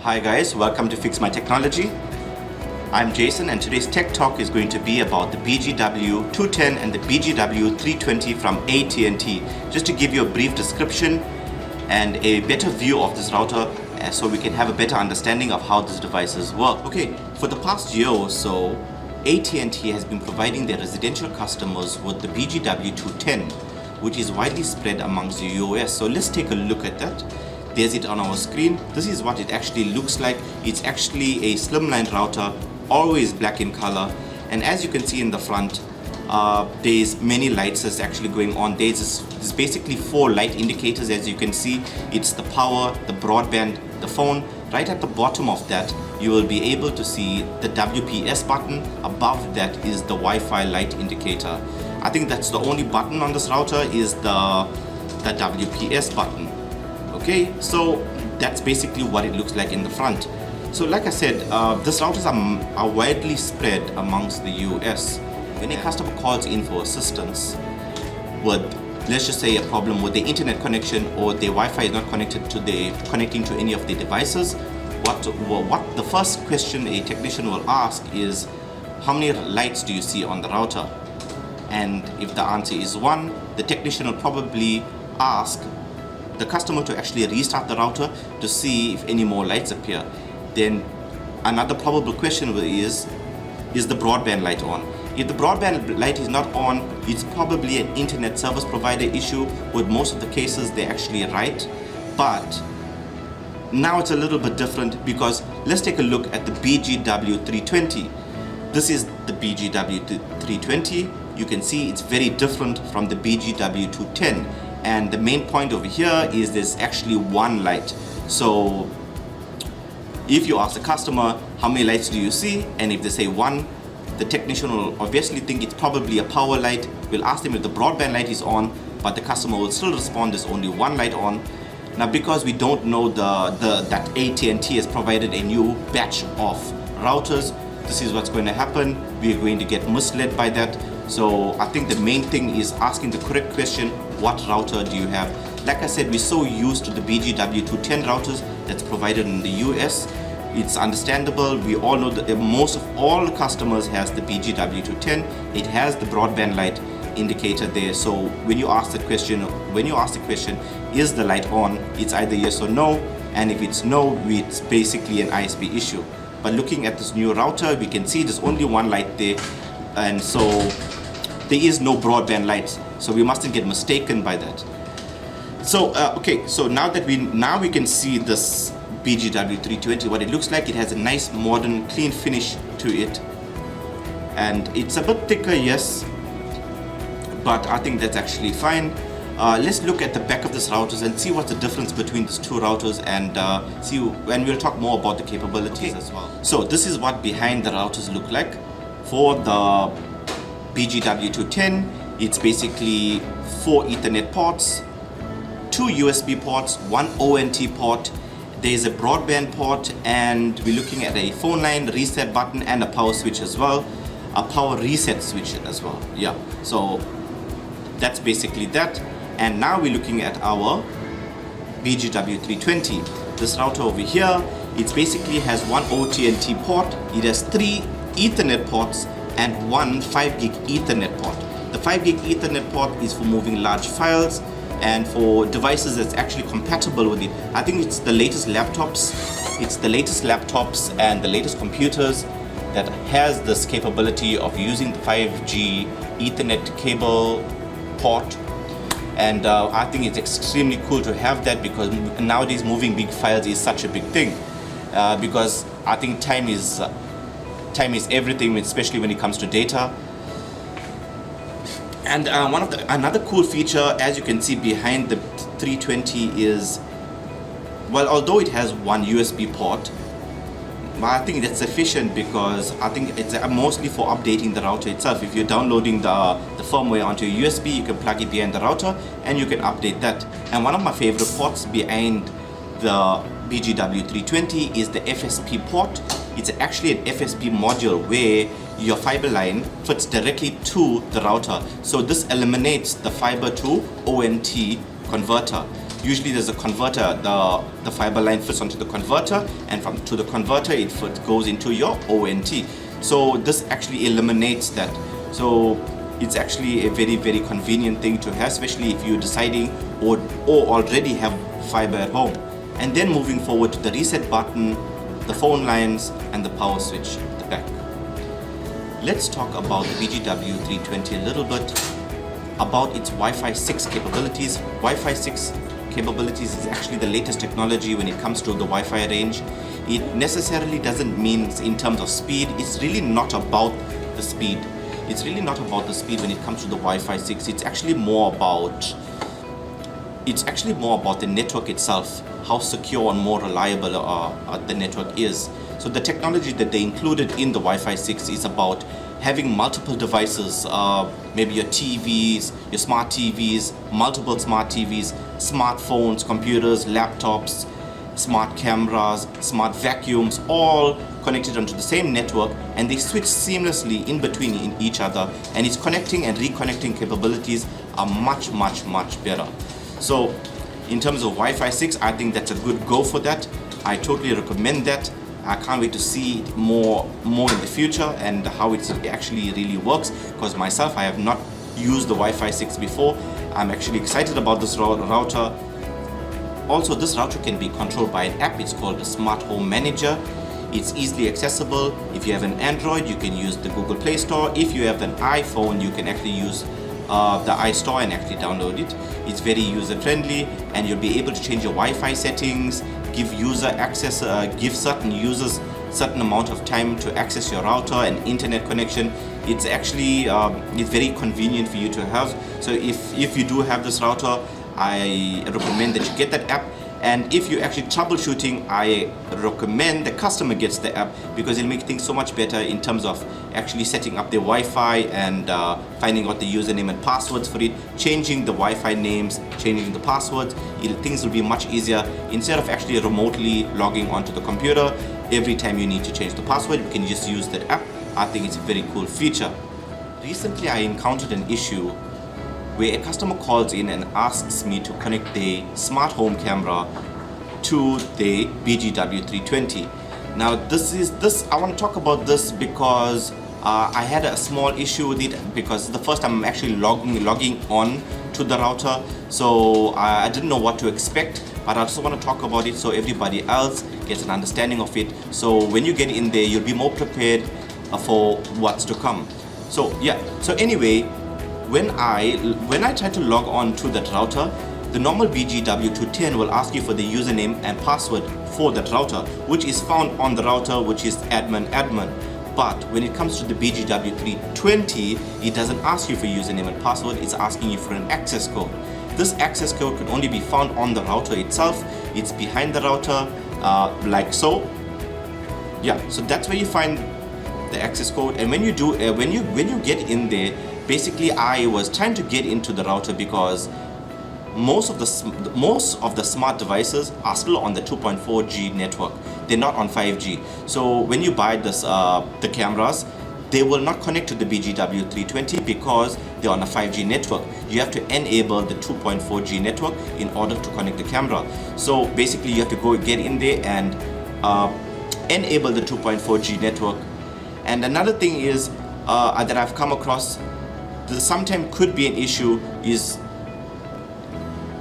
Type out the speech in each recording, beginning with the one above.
Hi guys, welcome to Fix My Technology. I'm Jayson and today's Tech Talk is going to be about the BGW210 and the BGW320 from AT&T. Just to give you a brief description and a better view of this router so we can have a better understanding of how these devices work. Okay, for the past year or so, AT&T has been providing their residential customers with the BGW210, which is widely spread amongst the US. So let's take a look at that. There's it on our screen. This is what it actually looks like. It's actually a slimline router, always black in color. And as you can see in the front, there's many lights that's actually going on. There's basically 4 light indicators. As you can see, it's the power, the broadband, the phone. Right at the bottom of that, you will be able to see the WPS button. Above that is the Wi-Fi light indicator. I think that's the only button on this router is the WPS button. Okay, so that's basically what it looks like in the front. So like I said, these routers are widely spread amongst the US. When a customer calls in for assistance with, let's just say, a problem with the internet connection or their Wi-Fi is not connecting to any of the devices, what the first question a technician will ask is, how many lights do you see on the router? And if the answer is 1, the technician will probably ask the customer to actually restart the router to see if any more lights appear. Then another probable question is the broadband light on? If the broadband light is not on, it's probably an internet service provider issue. With most of the cases, they're actually right. But now it's a little bit different because let's take a look at the BGW320. This is the BGW320. You can see it's very different from the BGW210. And the main point over here is there's actually 1 light. So if you ask the customer, how many lights do you see? And if they say 1, the technician will obviously think it's probably a power light. We'll ask them if the broadband light is on, but the customer will still respond there's only 1 light on. Now because we don't know that AT&T has provided a new batch of routers, this is what's going to happen. We are going to get misled by that. So I think the main thing is asking the correct question, what router do you have? Like I said, we're so used to the BGW210 routers that's provided in the US. It's understandable. We all know that most of all customers has the BGW210. It has the broadband light indicator there. So when you ask the question, is the light on? It's either yes or no. And if it's no, it's basically an ISP issue. But looking at this new router, we can see there's only 1 light there. And so there is no broadband lights, so we mustn't get mistaken by that. So okay, so now we can see this BGW320, what it looks like. It has a nice modern clean finish to it, and it's a bit thicker, yes, but I think that's actually fine. Let's look at the back of this routers and see what's the difference between these 2 routers, and we'll talk more about the capabilities as well. So this is what behind the routers look like. For the BGW210, it's basically 4 Ethernet ports, 2 USB ports, 1 ONT port. There's a broadband port, and we're looking at a phone line, reset button, and a power switch as well, a power reset switch as well. Yeah, so that's basically that. And now we're looking at our BGW320. This router over here, it basically has 1 OT&T port. It has 3 Ethernet ports and 1 5 gig Ethernet port. The 5 gig Ethernet port is for moving large files and for devices that's actually compatible with it. I think it's the latest laptops. It's the latest laptops and the latest computers that has this capability of using the 5G Ethernet cable port. And I think it's extremely cool to have that because nowadays moving big files is such a big thing. Because I think time is everything, especially when it comes to data. And another cool feature, as you can see behind the 320, is, well, although it has 1 USB port, but I think that's sufficient because I think it's mostly for updating the router itself. If you're downloading the firmware onto a USB, you can plug it behind the router and you can update that. And one of my favorite ports behind the BGW320 is the FSP port. It's actually an FSP module where your fiber line fits directly to the router. So this eliminates the fiber to ONT converter. Usually there's a converter, the fiber line fits onto the converter, and to the converter it goes into your ONT. So this actually eliminates that. So it's actually a very, very convenient thing to have, especially if you're deciding or already have fiber at home. And then moving forward to the reset button, the phone lines, and the power switch at the back. Let's talk about the BGW320 a little bit, about its Wi-Fi 6 capabilities. Wi-Fi 6 capabilities is actually the latest technology when it comes to the Wi-Fi range. It necessarily doesn't mean in terms of speed. It's really not about the speed. It's really not about the speed when it comes to the Wi-Fi 6. It's actually more about the network itself, how secure and more reliable the network is. So the technology that they included in the Wi-Fi 6 is about having multiple devices, maybe your TVs, your smart TVs, multiple smart TVs, smartphones, computers, laptops, smart cameras, smart vacuums, all connected onto the same network, and they switch seamlessly in between each other, and its connecting and reconnecting capabilities are much better. So in terms of Wi-Fi 6, I think that's a good go for that. I totally recommend that. I can't wait to see it more in the future and how it actually really works, because myself, I have not used the Wi-Fi 6 before. I'm actually excited about this router. Also, this router can be controlled by an app. It's called the Smart Home Manager. It's easily accessible. If you have an Android, you can use the Google Play Store. If you have an iPhone, you can actually use the iStore and actually download it. It's very user friendly, and you'll be able to change your Wi-Fi settings, give user access, give certain users certain amount of time to access your router and internet connection. It's actually it's very convenient for you to have. So if you do have this router, I recommend that you get that app. And if you're actually troubleshooting, I recommend the customer gets the app, because it'll make things so much better in terms of actually setting up their Wi-Fi and finding out the username and passwords for it, changing the Wi-Fi names, changing the passwords. Things will be much easier. Instead of actually remotely logging onto the computer, every time you need to change the password, you can just use that app. I think it's a very cool feature. Recently, I encountered an issue where a customer calls in and asks me to connect the smart home camera to the BGW320. Now I want to talk about this because I had a small issue with it, because it's the first time I'm actually logging on to the router, so I didn't know what to expect, but I also want to talk about it so everybody else gets an understanding of it, so when you get in there you'll be more prepared for what's to come. So yeah, so anyway, when I try to log on to that router, the normal BGW210 will ask you for the username and password for that router, which is found on the router, which is admin. But when it comes to the BGW320, it doesn't ask you for username and password, it's asking you for an access code. This access code can only be found on the router itself. It's behind the router, like so. Yeah, so that's where you find the access code. And when you do, when you get in there, basically I was trying to get into the router because most of the smart devices are still on the 2.4G network. They're not on 5G. So when you buy this, the cameras, they will not connect to the BGW320 because they're on a 5G network. You have to enable the 2.4G network in order to connect the camera. So basically you have to go get in there and enable the 2.4G network. And another thing is that I've come across, that sometimes could be an issue, is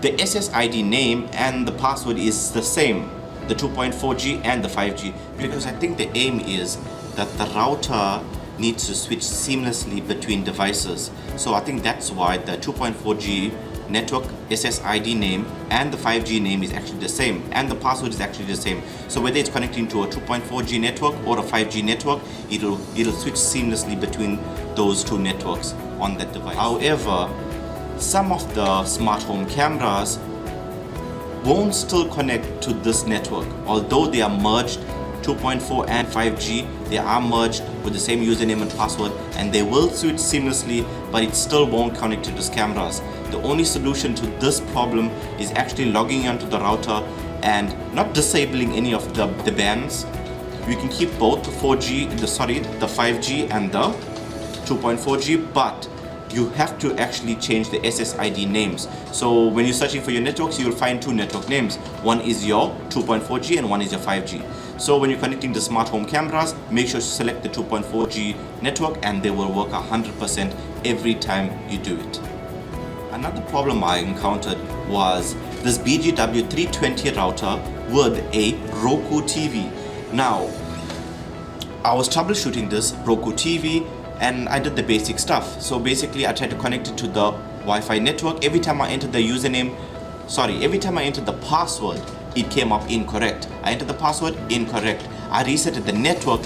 the SSID name and the password is the same, the 2.4G and the 5G, because I think the aim is that the router needs to switch seamlessly between devices. So I think that's why the 2.4G network SSID name and the 5G name is actually the same, and the password is actually the same. So whether it's connecting to a 2.4G network or a 5G network, it'll switch seamlessly between those two networks on that device. However, some of the smart home cameras won't still connect to this network, although they are merged. 2.4 and 5G, they are merged with the same username and password, and they will switch seamlessly, but it still won't connect to these cameras. The only solution to this problem is actually logging onto the router and not disabling any of the bands. We can keep both the 5G and the 2.4G, but you have to actually change the SSID names. So when you're searching for your networks, you'll find two network names. One is your 2.4G and one is your 5G. So when you're connecting the smart home cameras, make sure to select the 2.4G network and they will work 100% every time you do it. Another problem I encountered was this BGW210 router with a Roku TV. Now, I was troubleshooting this Roku TV and I did the basic stuff. So basically I tried to connect it to the Wi-Fi network. Every time I entered the password, it came up incorrect. I entered the password, incorrect. I resetted the network,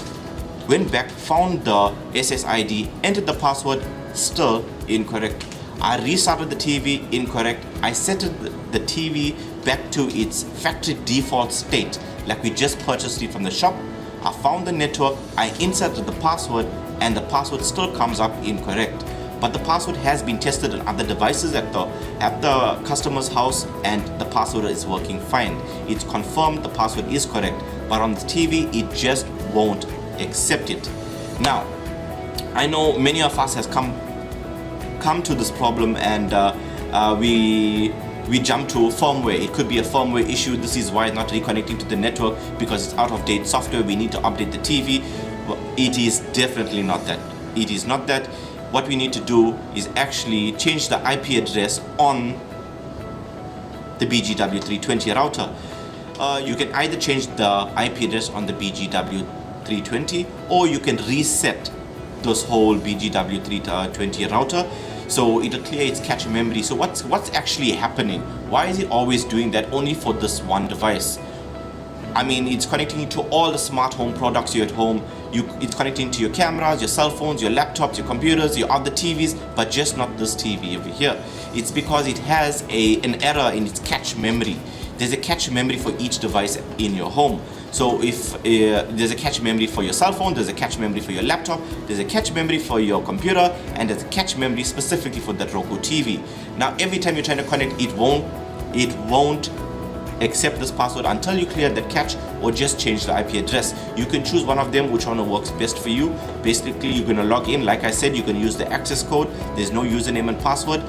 went back, found the SSID, entered the password, still incorrect. I restarted the TV, incorrect. I set the TV back to its factory default state, like we just purchased it from the shop. I found the network, I inserted the password, and the password still comes up incorrect. But the password has been tested on other devices at the customer's house and the password is working fine. It's confirmed the password is correct, but on the TV it just won't accept it. Now, I know many of us has come to this problem and we jump to firmware. It could be a firmware issue. This is why it's not reconnecting to the network, because it's out of date software. We need to update the TV. It is definitely not that. It is not that. What we need to do is actually change the IP address on the BGW210 router. You can either change the IP address on the BGW210 or you can reset this whole BGW210 router, so it'll clear its cache memory. So what's actually happening? Why is it always doing that only for this one device? I mean, it's connecting to all the smart home products you at home. It's connecting to your cameras, your cell phones, your laptops, your computers, your other TVs, but just not this TV over here. It's because it has an error in its cache memory. There's a cache memory for each device in your home. So if there's a cache memory for your cell phone, there's a cache memory for your laptop, there's a cache memory for your computer, and there's a cache memory specifically for that Roku TV. Now, every time you're trying to connect, it won't accept this password until you clear that cache or just change the IP address. You can choose one of them, which one works best for you. Basically, you're going to log in. Like I said, you can use the access code. There's no username and password.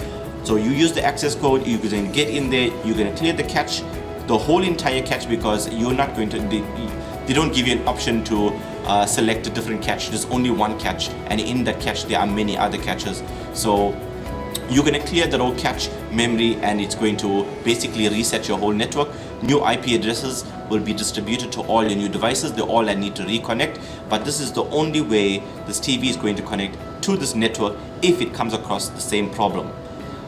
So you use the access code, you're going to get in there, you're going to clear the cache, the whole entire cache, because you're not going to, they don't give you an option to select a different cache. There's only one cache, and in that cache there are many other caches. So you're going to clear the whole cache memory and it's going to basically reset your whole network. New IP addresses will be distributed to all your new devices. They all need to reconnect, but this is the only way this TV is going to connect to this network if it comes across the same problem.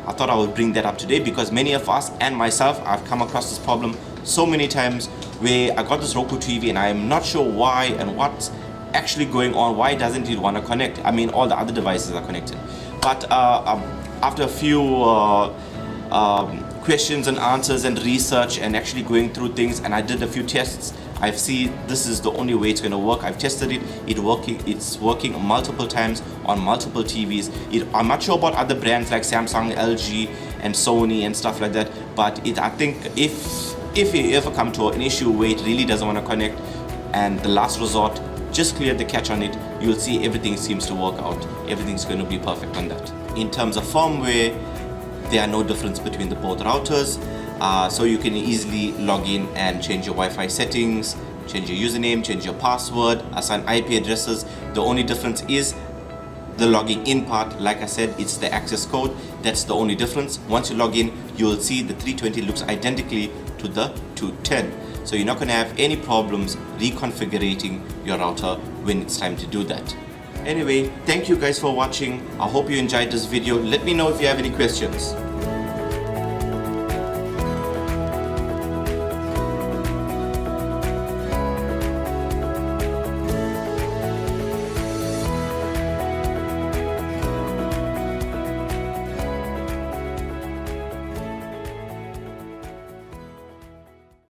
I thought I would bring that up today because many of us and myself, I've come across this problem so many times where I got this Roku TV and I'm not sure why and what's actually going on. Why doesn't it want to connect? I mean, all the other devices are connected. But after a few questions and answers and research and actually going through things, and I did a few tests, I've seen this is the only way it's going to work. I've tested it. It's working multiple times on multiple TVs. I'm not sure about other brands like Samsung, LG, and Sony and stuff like that. But I think if you ever come to an issue where it really doesn't want to connect, and the last resort, just clear the cache on it. You'll see everything seems to work out. Everything's going to be perfect on that. In terms of firmware, there are no difference between the both routers. So you can easily log in and change your Wi-Fi settings, change your username, change your password, assign IP addresses. The only difference is the logging in part. Like I said, it's the access code. That's the only difference. Once you log in, you will see the 320 looks identically to the 210. So you're not going to have any problems reconfiguring your router when it's time to do that. Anyway, thank you guys for watching. I hope you enjoyed this video. Let me know if you have any questions.